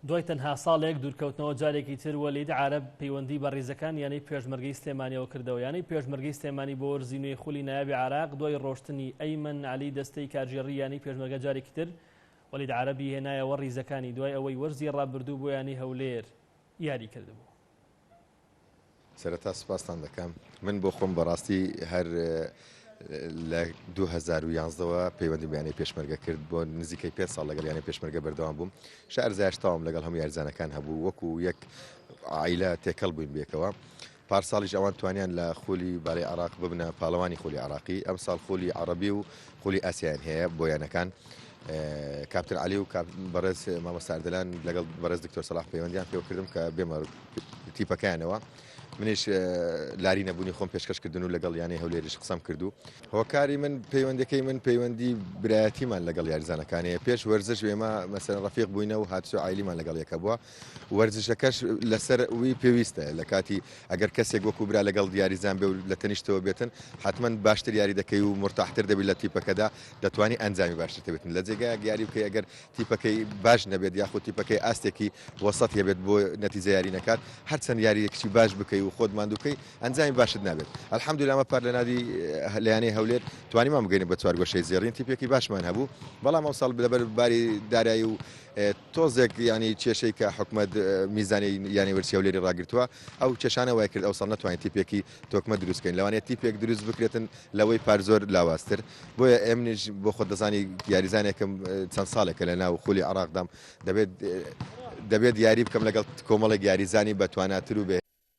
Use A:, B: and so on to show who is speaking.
A: دوای تەنها ساڵێک دوورکەوتنەوە جارێکی تر وەلید عارەب پەیوەندی بە ڕیزەکان یانەی پێشمەرگەی سلێمانیەوە کردەوە یانەی پێشمەرگەی سلێمانی بۆ وەرزینوی خولی نایابی عراق دوای ڕۆشتنی ئەیمن عەلی دەستەی کارژێڕی یانەی پێشمەرگە جارێکی تر وەلید عارەبی هێنایەوە ڕیزەکانی دوای ئەوەی وەرزی ڕابردوو بۆ یانی هەولێر یاری کردبوو.
B: سەرەتا سوپاسان دەکەم من بۆ خۆم بەڕاستی هەر لە 2011ەوە پەیوەندی بەیانی پێشمەرگە کرد بۆ نزیکەی 5 ساڵ لەگەڵ یانی پێشمەرگە بەردەوام بووم. شار زایشتاوم لەگەڵ هەموو یاریزانەکان هەبوو وەکو یەک عائیلە تێکەڵ بووین بێکەوە. پارساڵیش ئەوان توانیان لە خولی بارەی عراق ببنە پاڵەوانی خولی عراقی. ئەم ساڵ خولی عەرەبی و خولی ئاسیایان هەیە بۆ یانەکان. کاپتن علی و بەڕێز مامۆستا ئەردەلان لەگەڵ بەڕێز دکتۆر سەلاح پەیوەندیان پێوە کردم کە بێمە تیپەکانەوە. منیش لاری نەبوونی خۆم پێشکەش کردن و لەگەڵ یانی هەولێریش قسەم کردو. هۆکاری من پەیوەندەکەی من پەیوەندی برایەتیمان لەگەڵ یاریزانەکانەیە. پێش وەرزش ئێمە مەسەڵەن ڕەفیق بووینە و هاتووە عایلیمان لەگەڵ یەکە بووە. وەرزشەکەش لەسەر وی پێویستە لە کاتی ئەگەر کەسێک وەکو برا لەگەڵ یاریزان بێ و لە تەنیشتەوە بێتن حتمما باشتر یاری دەکەی و مرتاحتر دەبێت لە تیپەکەدا دەتوانی ئەنجامی باشتر دەبێتن لە جێگایەک یاری بکەی ئەگەر تیپەکەی باش نەبێت یاخود تیپەکەی ئاستێکی وەسەط هەبێت بۆ نەتیجە یاری نەکات هەرچەند یاریەکشی باش بکەی و خۆت ماندووکەی ئەنجامی باشت نابێت. الحەمدولیلا ئەمە پار لە نادی لەیانەی هەولێر توانیمان بگەینە بە چوارگۆشەی زێڕین تیپێکی باشمان هەبوو. بەڵام ئەم ساڵ لەبەر باری دارایی و تۆزێک ینی کێشەی کە حکومەت میزانی یانی وەرسی هەولێری ڕاگرتووە ئەو کێشانە وای کرد ئەو ساڵ نەتوانین تیپێکی تۆکمە دروستکەین لەوانەیە تیپێک دروست بکرێتن لەوەی پار زۆر لاوااستر. بۆیە ئێمنیش بۆ خۆت دەزانی یاریزانێکم چەند ساڵێکە لە ناو خولی عراقدام دەبێت یاری بکەم لەگەڵ کۆمەڵێک یاریزانی بەتواناتر و بێ